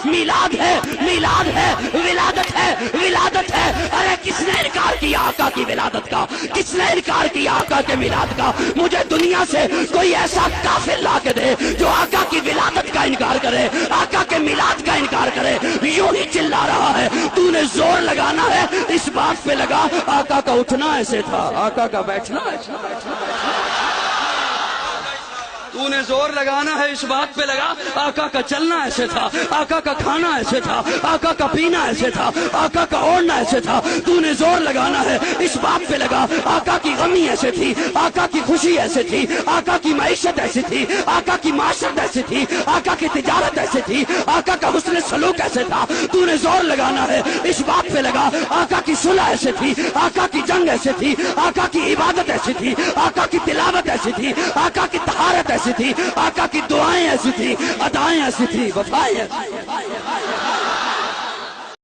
میلاد ہے، میلاد ہے، ولادت ہے، ولادت ہے۔ ارے کس نے انکار کیا آقا کی ولادت کا؟ کس نے انکار کیا آقا کے میلاد کا؟ مجھے دنیا سے کوئی ایسا کافر لا کے دے جو آقا کی ولادت کا انکار کرے، آقا کے میلاد کا انکار کرے۔ یوں ہی چلا رہا ہے، تو نے زور لگانا ہے اس بات پہ لگا، آقا کا اٹھنا ایسے تھا، آقا کا بیٹھنا ایسا تھا۔ تو نے زور لگانا ہے اس بات پہ لگا، آقا کا چلنا ایسے تھا، آقا کا کھانا ایسے تھا، آقا کا پینا ایسے تھا، آقا کا اوڑھنا ایسے تھا۔ تو نے زور لگانا ہے اس بات پہ لگا، آقا کی غمی ایسے تھی، آقا کی خوشی ایسے تھی، آقا کی معیشت ایسی تھی، آقا کی معاشرت ایسی تھی، آقا کی تجارت ایسے تھی، آقا کا حسن سلوک ایسے تھا۔ تو نے زور لگانا ہے اس بات پہ لگا، آقا کی صلح ایسے تھی، آقا کی جنگ ایسے تھی، آقا کی عبادت ایسی تھی، آقا کی تلاوت ایسی تھی، آقا کی طہارت ایسی تھی، آقا کی دعائیں ایسی تھی، ادائیں ایسی تھی، وفائیں ایسی تھی۔